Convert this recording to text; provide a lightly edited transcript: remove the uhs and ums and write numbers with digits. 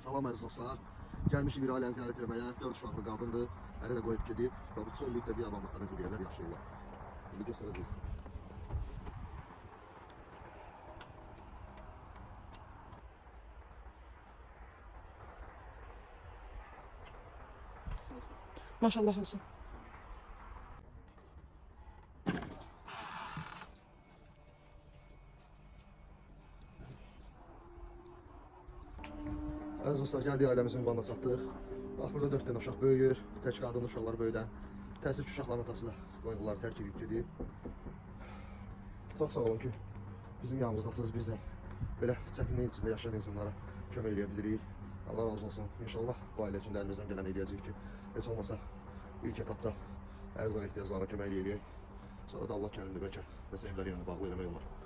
Salam əziz dostlar. Gəlmişik bir ailəni ziyarət etməyə. 4 uşaqlı qadındır. Əri də qoyub gedib. Və bu çöllikdə bir yabanlıqda necə deyirlər, yaşayırlar. İndi göstərəcəyik. Maşallah olsun. Əziz dostlar, gəldik ailəmizin ünvanına çatdıq. Bax, burada 4 dənə uşaq böyüyür. Tək qadınlı uşaqlar böyüdən. Təəssüf ki, uşaqların atası da qoyğuları tərk edib gedib. Çox sağ olun ki, bizim yanımızdasınız. Biz də belə çətinlik içində yaşayan insanlara kömək edə bilirik. Allah razı olsun. İnşallah bu ailə üçün də əlimizdən gələn eləyəcəyik ki, heç olmasa ilk etapda ərzaq ehtiyaclarına kömək eləyək. Sonra da Allah kərimdir, bəlkə nəsə evləri ilə bağlı eləmək olar.